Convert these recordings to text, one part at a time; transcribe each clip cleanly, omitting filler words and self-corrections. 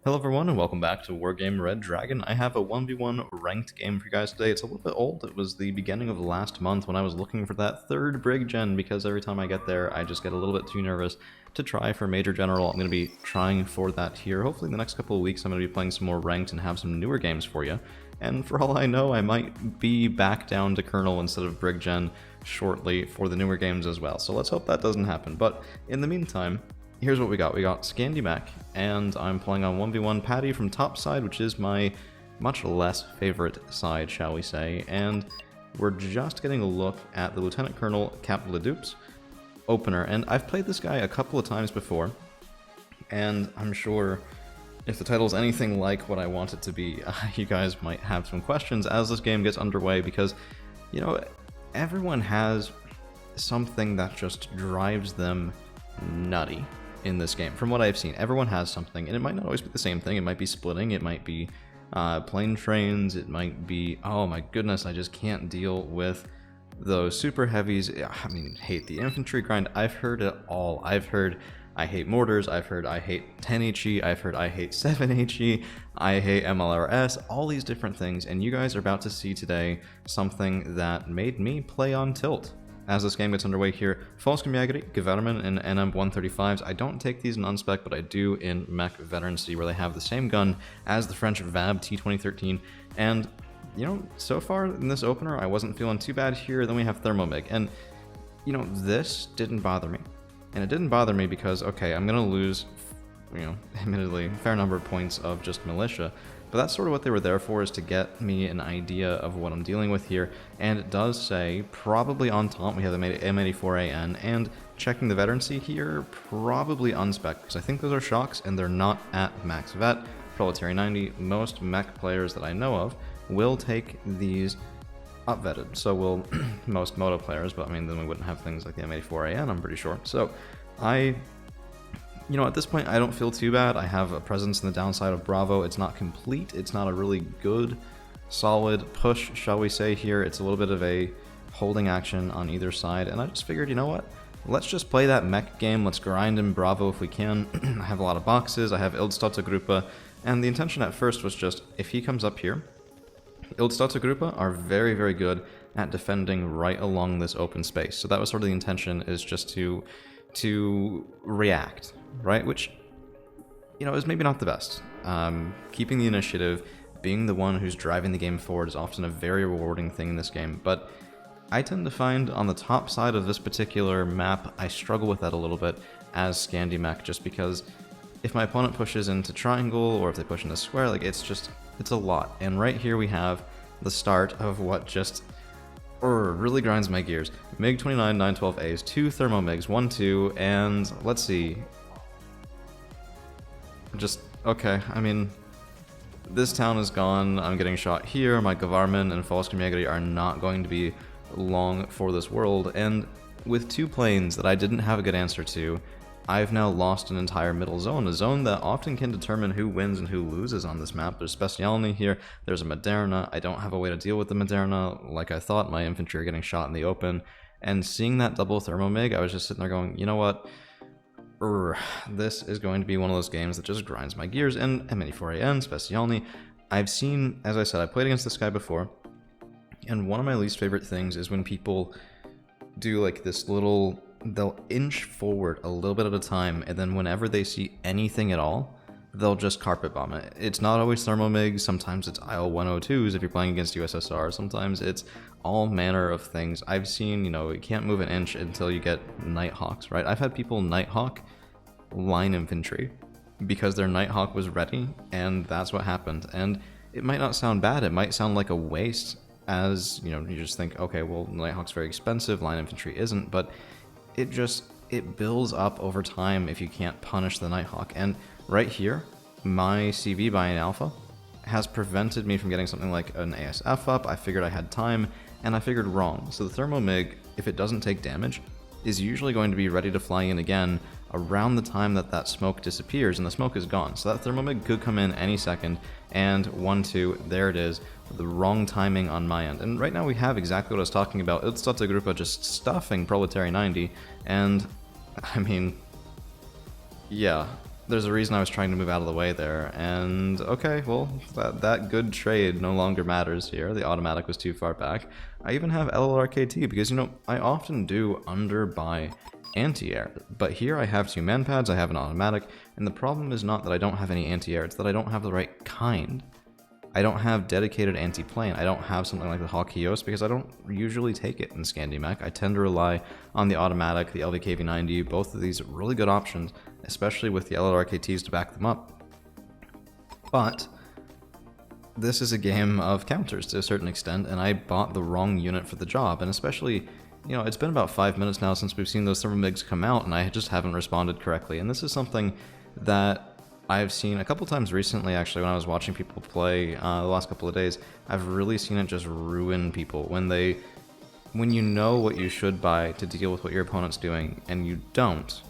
Hello everyone and welcome back to Wargame Red Dragon. I have a 1v1 ranked game for you guys today. It's a little bit old. It was the beginning of last month when I was looking for that third Brig Gen because every time I get there I just get a little bit too nervous to try for Major General. I'm going to be trying for that here. Hopefully in the next couple of weeks I'm going to be playing some more ranked and have some newer games for you. And for all I know I might be back down to Colonel instead of Brig Gen shortly for the newer games as well. So let's hope that doesn't happen. But in the meantime, here's what we got. We got Scandi Mac, and I'm playing on 1v1 Patty from top side, which is my much less favorite side, shall we say. And we're just getting a look at the Lieutenant Colonel Cap Ledupes opener. And I've played this guy a couple of times before, and I'm sure if the title's anything like what I want it to be, you guys might have some questions as this game gets underway, because, you know, everyone has something that just drives them nutty in this game. From what I've seen, everyone has something, and it might not always be the same thing. It might be splitting, it might be plane trains, it might be, oh my goodness, I just can't deal with those super heavies. I mean, hate the infantry grind. I've heard it all. I've heard I hate mortars, I've heard I hate 10 HE, I've heard I hate 7 HE, I hate MLRS, all these different things, and you guys are about to see today something that made me play on tilt as this game gets underway here. Volkskomjageri, Gewehrman, and NM135s. I don't take these in unspec, but I do in Mech Veterancy, where they have the same gun as the French VAB T2013. And, you know, so far in this opener, I wasn't feeling too bad here. Then we have Thermomig. And, you know, this didn't bother me. And it didn't bother me because, okay, I'm going to lose, you know, admittedly, a fair number of points of just militia. But that's sort of what they were there for, is to get me an idea of what I'm dealing with here. And it does say, probably on top, we have the M84AN, and checking the veterancy here, probably unspec, because I think those are shocks, and they're not at max vet. Proletary 90, most mech players that I know of will take these up-vetted. So will most moto players, but I mean, then we wouldn't have things like the M84AN, I'm pretty sure. So you know, at this point, I don't feel too bad. I have a presence in the downside of Bravo. It's not complete. It's not a really good, solid push, shall we say here. It's a little bit of a holding action on either side. And I just figured, you know what? Let's just play that mech game. Let's grind in Bravo if we can. I have a lot of boxes. I have Ildstadtgruppe. And the intention at first was just, if he comes up here, Ildstadtgruppe are very, very good at defending right along this open space. So that was sort of the intention, is just to react, right? Which, you know, is maybe not the best. Keeping the initiative, being the one who's driving the game forward is often a very rewarding thing in this game, but I tend to find on the top side of this particular map, I struggle with that a little bit as Scandi Mac, just because if my opponent pushes into triangle, or if they push into square, like, it's a lot. And right here we have the start of what just really grinds my gears. MiG-29 912As, 2 Thermomigs, 1-2, and let's see. Just, okay, I mean, this town is gone, I'm getting shot here, my Gewehrman and Volkskomjageri are not going to be long for this world, and with 2 planes that I didn't have a good answer to, I've now lost an entire middle zone, a zone that often can determine who wins and who loses on this map. There's Specialny here, there's a Moderna, I don't have a way to deal with the Moderna like I thought. My infantry are getting shot in the open, and seeing that double Thermomig, I was just sitting there going, you know what, this is going to be one of those games that just grinds my gears. And M84AN, Specialny, I've seen, as I said, I played against this guy before, and one of my least favorite things is when people do like this little, they'll inch forward a little bit at a time, and then whenever they see anything at all, they'll just carpet bomb it. It's not always Thermomig, sometimes it's IL-102s if you're playing against USSR, sometimes it's all manner of things. I've seen, you know, you can't move an inch until you get Nighthawks, right? I've had people Nighthawk line infantry because their Nighthawk was ready, and that's what happened. And it might not sound bad, it might sound like a waste, as, you know, you just think, okay, well, Nighthawk's very expensive, line infantry isn't, but it builds up over time if you can't punish the Nighthawk. And right here, my CV by an alpha has prevented me from getting something like an ASF up. I figured I had time, and I figured wrong. So the Thermomig, if it doesn't take damage, is usually going to be ready to fly in again around the time that that smoke disappears, and the smoke is gone. So that Thermomig could come in any second, and 1-2, there it is. The wrong timing on my end. And right now we have exactly what I was talking about. Ildstadtgruppe just stuffing Proletary 90, and I mean, yeah, there's a reason I was trying to move out of the way there, and okay, well, that good trade no longer matters here. The automatic was too far back. I even have LLRKT because, you know, I often do underbuy anti-air, but here I have 2 man pads, I have an automatic, and the problem is not that I don't have any anti-air, it's that I don't have the right kind. I don't have dedicated anti-plane. I don't have something like the Hawkios because I don't usually take it in Scandi Mech. I tend to rely on the automatic, the LVKV90, both of these really good options, especially with the LLRKTs to back them up. But this is a game of counters to a certain extent, and I bought the wrong unit for the job, and especially, you know, it's been about 5 minutes now since we've seen those thermomigs come out, and I just haven't responded correctly, and this is something that I've seen a couple times recently, actually, when I was watching people play the last couple of days. I've really seen it just ruin people when you know what you should buy to deal with what your opponent's doing, and you don't,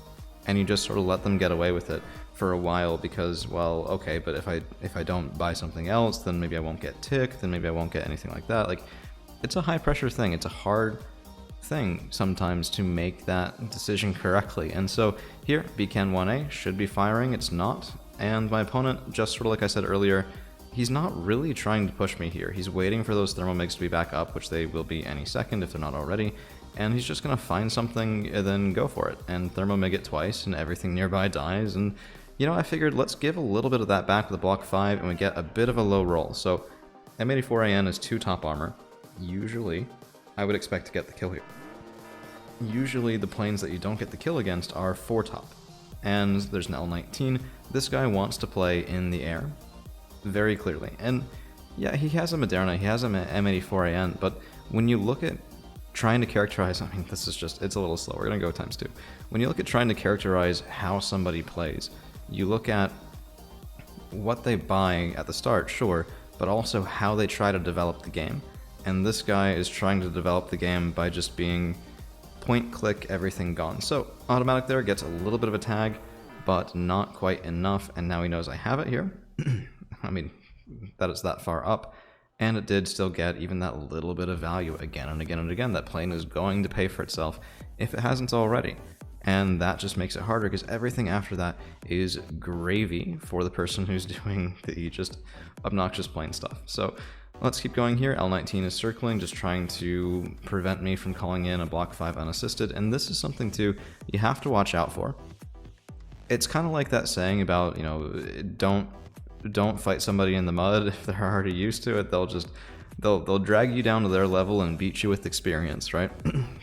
and you just sort of let them get away with it for a while because, well, okay, but if I don't buy something else, then maybe I won't get tick, then maybe I won't get anything like that. Like, it's a high pressure thing. It's a hard thing sometimes to make that decision correctly. And so here, Beacon 1A should be firing. It's not. And my opponent, just sort of like I said earlier, he's not really trying to push me here. He's waiting for those thermomigs to be back up, which they will be any second if they're not already. And he's just going to find something and then go for it. And thermomig it twice and everything nearby dies. And, you know, I figured let's give a little bit of that back with the block 5 and we get a bit of a low roll. So M84AN is 2 top armor. Usually, I would expect to get the kill here. Usually the planes that you don't get the kill against are 4 top. And there's an L19. This guy wants to play in the air, very clearly. And yeah, he has a Moderna, he has an M84AN, but when you look at trying to characterize, I mean, this is just, it's a little slow, we're gonna go ×2. When you look at trying to characterize how somebody plays, you look at what they buy at the start, sure, but also how they try to develop the game. And this guy is trying to develop the game by just being point, click, everything gone. So automatic there gets a little bit of a tag, but not quite enough, and now he knows I have it here. I mean, that it's that far up, and it did still get even that little bit of value again and again and again. That plane is going to pay for itself if it hasn't already, and that just makes it harder because everything after that is gravy for the person who's doing the just obnoxious plane stuff. So let's keep going here. L19 is circling, just trying to prevent me from calling in a block 5 unassisted, and this is something too you have to watch out for. It's kind of like that saying about, you know, don't fight somebody in the mud if they're already used to it. They'll drag you down to their level and beat you with experience, right?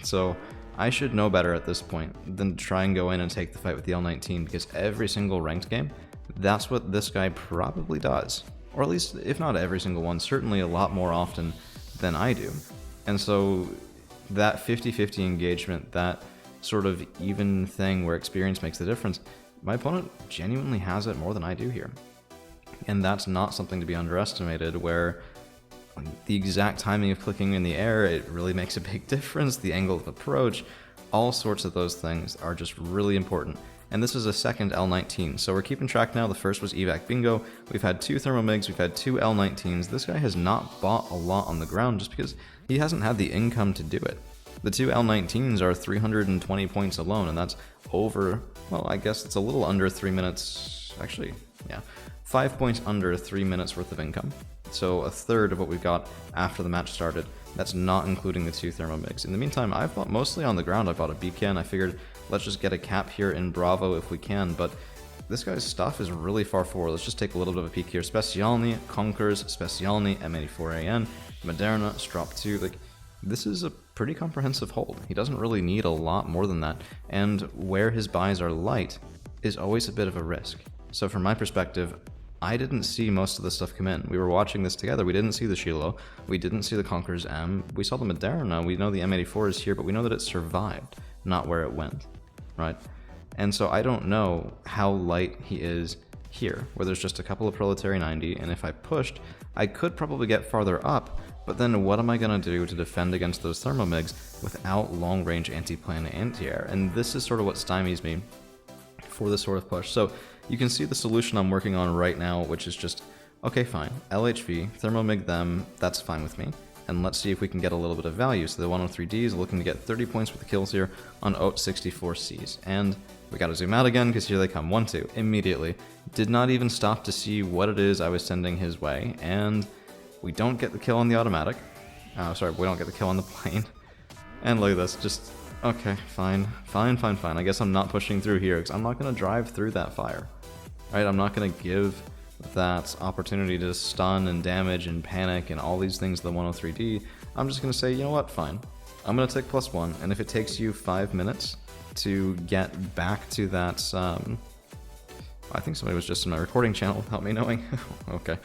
So I should know better at this point than to try and go in and take the fight with the L19, because every single ranked game, that's what this guy probably does. Or at least, if not every single one, certainly a lot more often than I do. And so that 50-50 engagement, that sort of even thing where experience makes the difference, my opponent genuinely has it more than I do here. And that's not something to be underestimated, where the exact timing of clicking in the air, it really makes a big difference. The angle of approach, all sorts of those things are just really important. And this is a second L19, so we're keeping track now. The first was Evac Bingo. We've had 2 Thermomigs, we've had 2 L19s. This guy has not bought a lot on the ground just because he hasn't had the income to do it. The 2 L19s are 320 points alone, and that's over, well, I guess it's a little under 3 minutes, actually, yeah, 5 points under 3 minutes worth of income. So a third of what we've got after the match started. That's not including the 2 Thermomigs. In the meantime, I've bought mostly on the ground. I bought a beacon. I figured let's just get a cap here in Bravo if we can, but this guy's stuff is really far forward. Let's just take a little bit of a peek here. Specialny, Conkers, Specialny, M84AN, Moderna, Strop 2, like, this is a pretty comprehensive hold. He doesn't really need a lot more than that, and where his buys are light is always a bit of a risk. So from my perspective, I didn't see most of the stuff come in. We were watching this together. We didn't see the Shiloh. We didn't see the Conqueror's M. We saw the Moderna. We know the M84 is here, but we know that it survived, not where it went, right? And so I don't know how light he is here, where there's just a couple of Proletary 90, and if I pushed, I could probably get farther up, but then what am I going to do to defend against those Thermomigs without long-range anti-plane anti-air? And this is sort of what stymies me for this sort of push. So you can see the solution I'm working on right now, which is just, okay, fine, LHV, Thermomig them, that's fine with me. and let's see if we can get a little bit of value. So the 103D is looking to get 30 points with the kills here on Oat 64Cs. And we gotta zoom out again, because here they come. 1-2, immediately. Did not even stop to see what it is I was sending his way, and we don't get the kill on the automatic. Sorry, we don't get the kill on the plane. And look at this, just, okay, fine. I guess I'm not pushing through here, because I'm not gonna drive through that fire. Right, I'm not gonna give that opportunity to stun and damage and panic and all these things to the 103D. I'm just gonna say, you know what, fine. I'm gonna take +1, and if it takes you 5 minutes to get back to that, I think somebody was just in my recording channel without me knowing. Okay.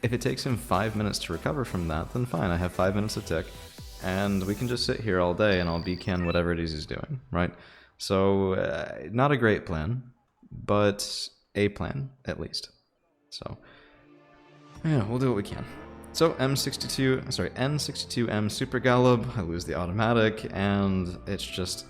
If it takes him 5 minutes to recover from that, then fine, I have 5 minutes to tick, and we can just sit here all day and I'll BCAN whatever it is he's doing, right? So, not a great plan, but a plan, at least. So, yeah, we'll do what we can. So, N62M Super Gallop, I lose the automatic, and it's just,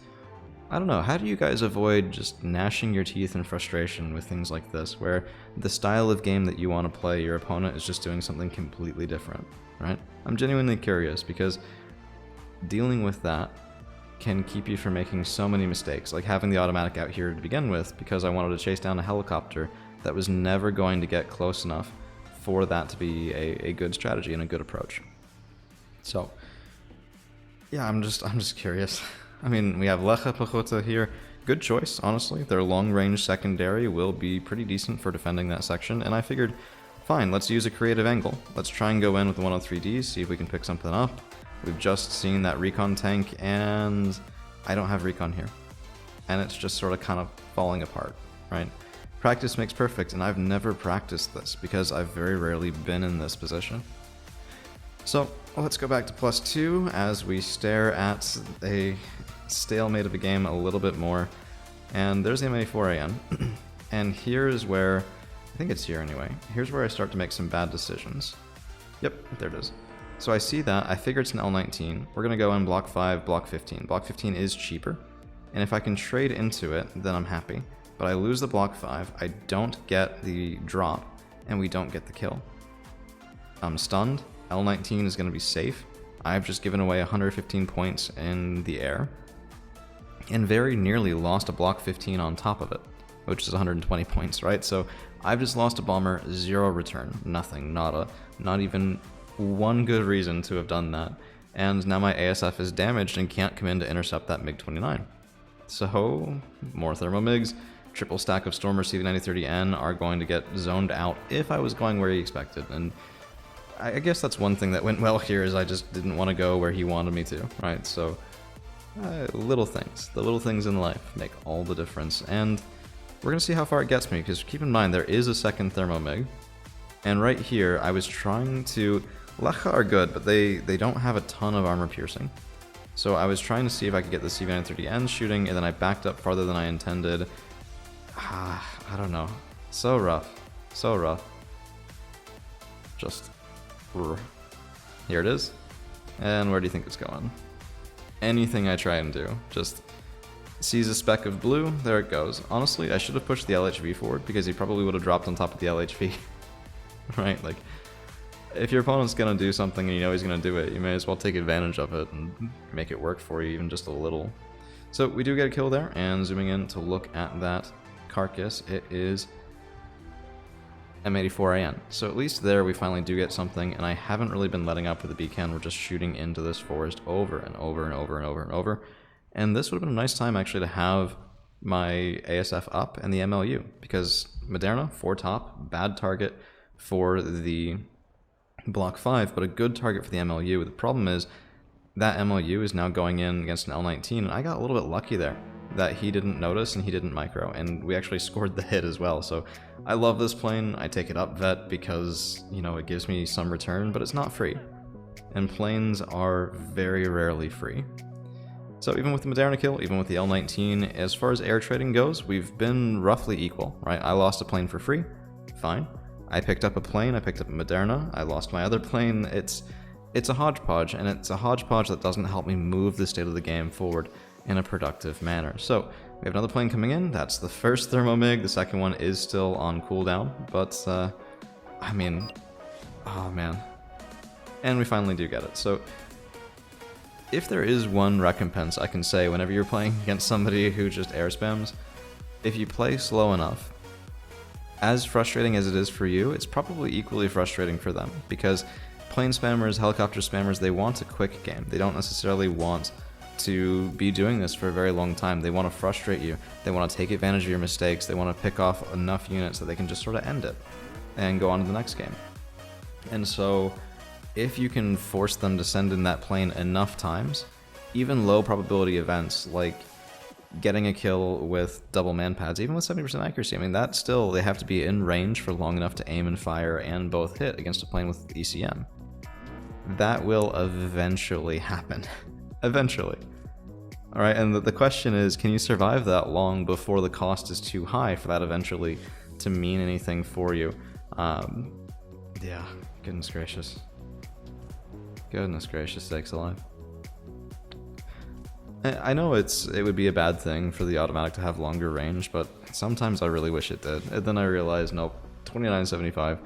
I don't know, how do you guys avoid just gnashing your teeth in frustration with things like this, where the style of game that you want to play, your opponent is just doing something completely different, right? I'm genuinely curious, because dealing with that can keep you from making so many mistakes, like having the automatic out here to begin with, because I wanted to chase down a helicopter that was never going to get close enough for that to be a good strategy and a good approach. So, yeah, I'm just curious. I mean, we have Lecha Pechota here. Good choice, honestly. Their long-range secondary will be pretty decent for defending that section, and I figured, fine, let's use a creative angle. Let's try and go in with 103D, see if we can pick something up. We've just seen that recon tank, and I don't have recon here. And it's just sort of kind of falling apart, right? Practice makes perfect, and I've never practiced this because I've very rarely been in this position. So, let's go back to +2 as we stare at a stalemate of a game a little bit more. And there's the M84AN. And here's where, I think it's here anyway, here's where I start to make some bad decisions. Yep, there it is. So I see that, I figure it's an L19. We're gonna go in block 5, block 15. Block 15 is cheaper, and if I can trade into it, then I'm happy. But I lose the block 5, I don't get the drop, and we don't get the kill. I'm stunned, L19 is gonna be safe. I've just given away 115 points in the air, and very nearly lost a block 15 on top of it, which is 120 points, right? So I've just lost a bomber, 0 return, nothing, nada, not even one good reason to have done that, and now my ASF is damaged and can't come in to intercept that MiG-29. So, more thermo-MiGs, triple stack of Stormer CV9030N are going to get zoned out if I was going where he expected, and I guess that's one thing that went well here is I just didn't want to go where he wanted me to, right? So, little things. The little things in life make all the difference, and we're going to see how far it gets me, because keep in mind there is a second thermo-MiG, and right here I was trying to... Lecha are good, but they don't have a ton of armor piercing. So I was trying to see if I could get the CV9030N shooting, and then I backed up farther than I intended. I don't know. So rough. So rough. Just... Here it is. And where do you think it's going? Anything I try and do. Just sees a speck of blue, there it goes. Honestly, I should have pushed the LHV forward, because he probably would have dropped on top of the LHV. Right? Like... If your opponent's going to do something and you know he's going to do it, you may as well take advantage of it and make it work for you even just a little. So we do get a kill there, and zooming in to look at that carcass, it is M84AN. So at least there we finally do get something, and I haven't really been letting up with the BCAN. We're just shooting into this forest over and over and over and over and over. And this would have been a nice time actually to have my ASF up and the MLU, because Moderna, 4 top, bad target for the block 5, but a good target for the MLU. The problem is that MLU is now going in against an L19, and I got a little bit lucky there that he didn't notice and he didn't micro, and we actually scored the hit as well. So I love this plane. I take it up vet because, you know, it gives me some return, but it's not free, and planes are very rarely free. So even with the Moderna kill, even with the L19, as far as air trading goes, we've been roughly equal, right? I lost a plane for free, fine. I picked up a plane, I picked up a Moderna, I lost my other plane. It's a hodgepodge, and it's a hodgepodge that doesn't help me move the state of the game forward in a productive manner. So, we have another plane coming in, that's the first thermo-MiG, the second one is still on cooldown, but, I mean, oh man. And we finally do get it. So if there is one recompense I can say whenever you're playing against somebody who just air spams, if you play slow enough, as frustrating as it is for you, it's probably equally frustrating for them, because plane spammers, helicopter spammers, they want a quick game. They don't necessarily want to be doing this for a very long time. They want to frustrate you. They want to take advantage of your mistakes. They want to pick off enough units that they can just sort of end it and go on to the next game. And so if you can force them to send in that plane enough times, even low probability events like getting a kill with double man pads, even with 70% accuracy, I mean, that still, they have to be in range for long enough to aim and fire and both hit against a plane with ECM. That will eventually happen. Eventually. Alright, and the question is, can you survive that long before the cost is too high for that eventually to mean anything for you? Yeah, goodness gracious. Goodness gracious sakes alive. I know it would be a bad thing for the automatic to have longer range, but sometimes I really wish it did. And then I realized, nope, 2975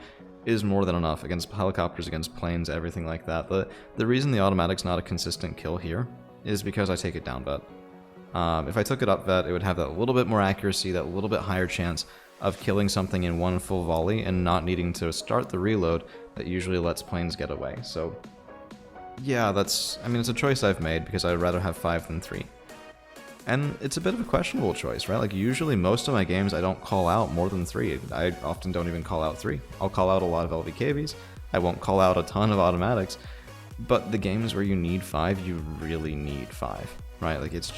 is more than enough against helicopters, against planes, everything like that. The reason the automatic's not a consistent kill here is because I take it down vet. If I took it up vet, it would have that little bit more accuracy, that little bit higher chance of killing something in one full volley and not needing to start the reload that usually lets planes get away. So yeah, it's a choice I've made because I'd rather have 5 than 3. And it's a bit of a questionable choice, right? Like, usually most of my games I don't call out more than 3. I often don't even call out 3. I'll call out a lot of LVKVs, I won't call out a ton of automatics, but the games where you need 5, you really need 5, right? Like, it's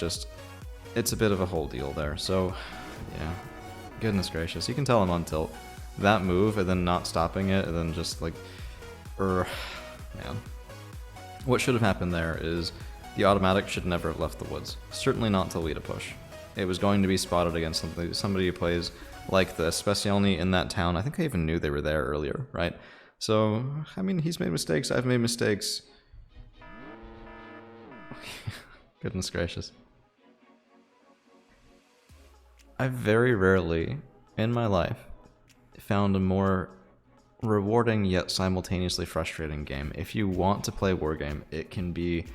a bit of a whole deal there. So, yeah, goodness gracious. You can tell I'm on tilt. That move, and then not stopping it, and then just like, man. What should have happened there is the automatic should never have left the woods. Certainly not to lead a push. It was going to be spotted against somebody who plays like this, especially in that town. I think I even knew they were there earlier, right? So, I mean, he's made mistakes, I've made mistakes. Goodness gracious. I've very rarely in my life found a more rewarding yet simultaneously frustrating game. If you want to play Wargame, it can be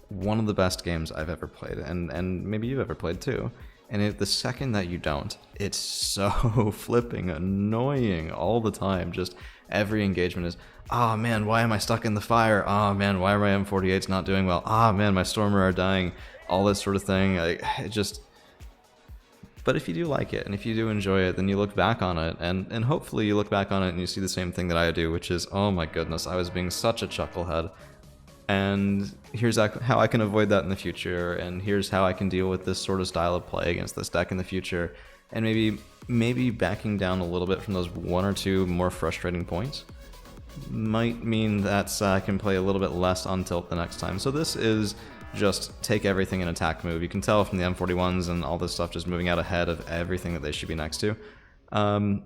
one of the best games I've ever played, and maybe you've ever played too. And the second that you don't, it's so flipping annoying all the time. Just every engagement is, ah, man, why am I stuck in the fire? Ah, man, why are my M48s not doing well? Ah, man, my Stormer are dying. All this sort of thing. But if you do like it, and if you do enjoy it, then you look back on it, and hopefully you look back on it and you see the same thing that I do, which is, oh my goodness, I was being such a chucklehead, and here's how I can avoid that in the future, and here's how I can deal with this sort of style of play against this deck in the future, and maybe backing down a little bit from those 1 or 2 more frustrating points might mean that I can play a little bit less on tilt the next time. So this is just take everything in attack move. You can tell from the M41s and all this stuff just moving out ahead of everything that they should be next to. And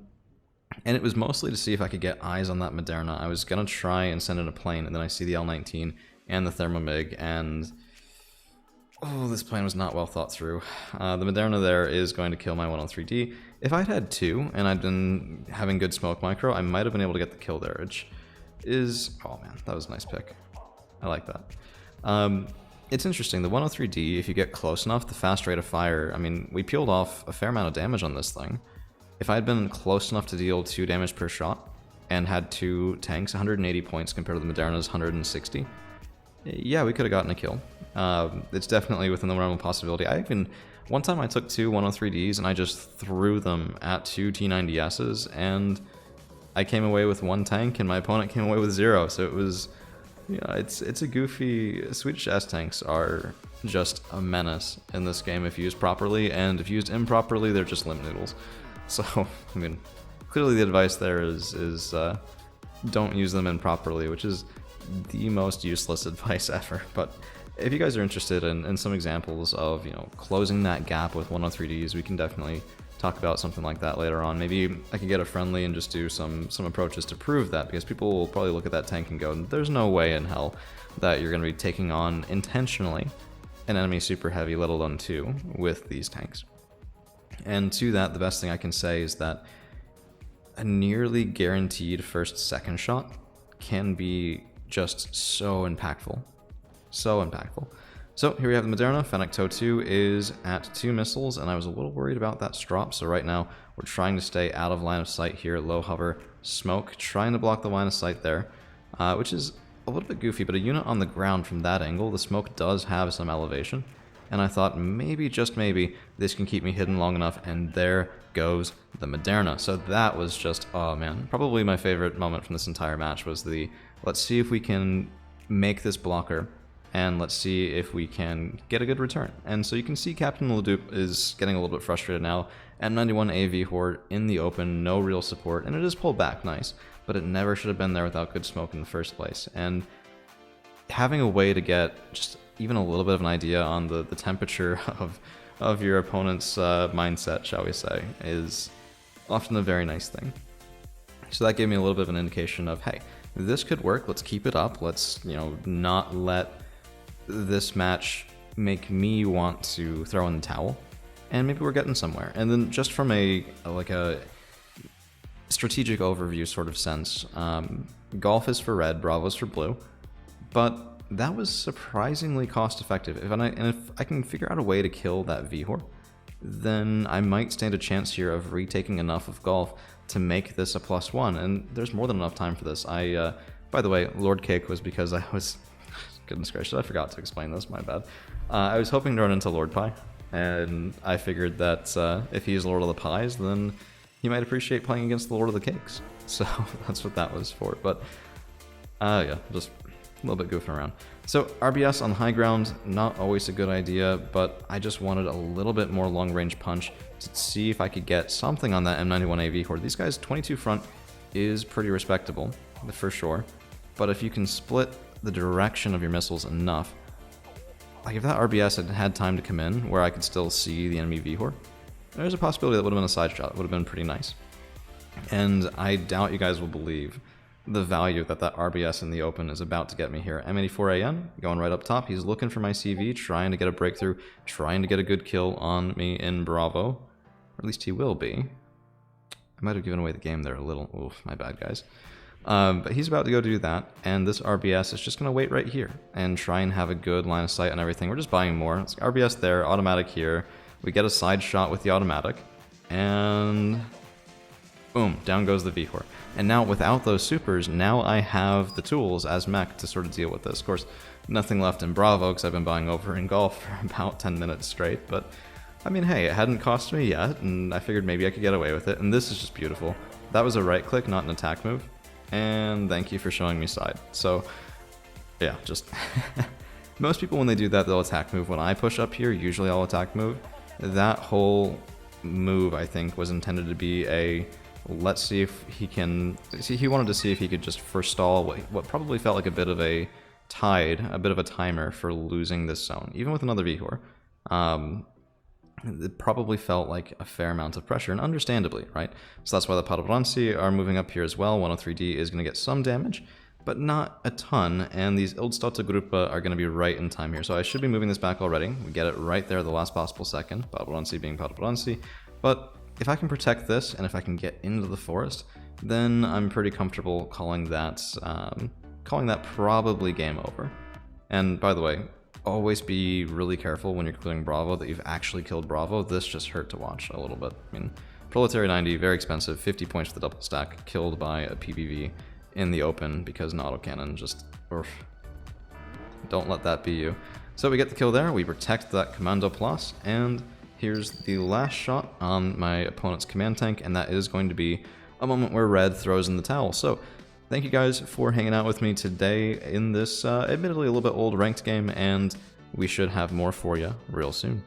it was mostly to see if I could get eyes on that Moderna. I was going to try and send in a plane, and then I see the L19 and the Thermomig, and oh, this plan was not well thought through. The Moderna there is going to kill my 103D. If I'd had 2, and I'd been having good smoke micro, I might have been able to get the kill there, which is... oh man, that was a nice pick. I like that. It's interesting, the 103D, if you get close enough, the fast rate of fire, I mean, we peeled off a fair amount of damage on this thing. If I'd been close enough to deal 2 damage per shot, and had 2 tanks, 180 points compared to the Moderna's 160, yeah, we could have gotten a kill. It's definitely within the realm of possibility. One time I took 2 103Ds and I just threw them at 2 T90Ss, and I came away with 1 tank and my opponent came away with 0, so it was... yeah, it's a goofy... Swedish S-tanks are just a menace in this game if used properly, and if used improperly, they're just limb noodles. So, I mean, clearly the advice there is don't use them improperly, which is the most useless advice ever. But if you guys are interested in some examples of, you know, closing that gap with 103Ds, we can definitely talk about something like that later on. Maybe I could get a friendly and just do some approaches to prove that, because people will probably look at that tank and go, there's no way in hell that you're going to be taking on intentionally an enemy super heavy, let alone 2, with these tanks. And to that, the best thing I can say is that a nearly guaranteed first-second shot can be just so impactful. So impactful. So here we have the Moderna. Fennec Toe 2 is at 2 missiles, and I was a little worried about that strop, so right now we're trying to stay out of line of sight here. Low hover, smoke, trying to block the line of sight there, which is a little bit goofy, but a unit on the ground from that angle, the smoke does have some elevation, and I thought maybe, just maybe, this can keep me hidden long enough, and there goes the Moderna. So that was just, oh man, probably my favorite moment from this entire match was the, let's see if we can make this blocker, and let's see if we can get a good return. And so you can see Captain Leduc is getting a little bit frustrated now. M91 AV Horde in the open, no real support, and it is pulled back nice, but it never should have been there without good smoke in the first place. And having a way to get just even a little bit of an idea on the temperature of your opponent's mindset, shall we say, is often a very nice thing. So that gave me a little bit of an indication of, hey, this could work, let's keep it up, let's, you know, not let this match make me want to throw in the towel, and maybe we're getting somewhere. And then just from a strategic overview sort of sense, Golf is for red, Bravo is for blue, but that was surprisingly cost effective. If I can figure out a way to kill that Vihor, then I might stand a chance here of retaking enough of Golf to make this a +1, and there's more than enough time for this. By the way, Lord Cake was because I was, goodness gracious, I forgot to explain this, my bad. I was hoping to run into Lord Pie, and I figured that if he's Lord of the Pies, then he might appreciate playing against the Lord of the Cakes. So that's what that was for, but yeah, just a little bit goofing around. So RBS on high ground, not always a good idea, but I just wanted a little bit more long-range punch to see if I could get something on that M91 AV Horde. These guys, 22 front is pretty respectable, for sure, but if you can split the direction of your missiles enough, like if that RBS had had time to come in where I could still see the enemy Vihor, there's a possibility that would have been a side shot. It would have been pretty nice. And I doubt you guys will believe the value that RBS in the open is about to get me here. M84AN going right up top. He's looking for my CV, trying to get a breakthrough, trying to get a good kill on me in Bravo. Or at least he will be. I might have given away the game there a little. Oof, my bad, guys. But he's about to go do that, and this RBS is just going to wait right here and try and have a good line of sight on everything. We're just buying more. It's RBS there, automatic here. We get a side shot with the automatic, and boom, down goes the Vihor. And now without those supers, now I have the tools as mech to sort of deal with this. Of course, nothing left in Bravo because I've been buying over in Golf for about 10 minutes straight, but I mean, hey, it hadn't cost me yet, and I figured maybe I could get away with it, and this is just beautiful. That was a right click, not an attack move. And thank you for showing me side. So, yeah, just most people when they do that, they'll attack move. When I push up here, usually I'll attack move. That whole move, I think, was intended to be a let's see if he can. See, he wanted to see if he could just forestall what probably felt like a bit of a tide, a bit of a timer for losing this zone, even with another Vihor. It probably felt like a fair amount of pressure, and understandably, right? So that's why the Padobranci are moving up here as well. 103D is going to get some damage, but not a ton, and these Ildstadte Gruppe are going to be right in time here. So I should be moving this back already. We get it right there the last possible second, Padobranci being Padobranci. But if I can protect this, and if I can get into the forest, then I'm pretty comfortable calling that probably game over. And by the way, always be really careful when you're clearing Bravo that you've actually killed Bravo. This just hurt to watch a little bit. I mean, Proletary 90, very expensive, 50 points for the double stack, killed by a PBV in the open because an autocannon just, don't let that be you. So we get the kill there, we protect that Commando Plus, and here's the last shot on my opponent's command tank, and that is going to be a moment where red throws in the towel. So thank you guys for hanging out with me today in this admittedly a little bit old ranked game, and we should have more for you real soon.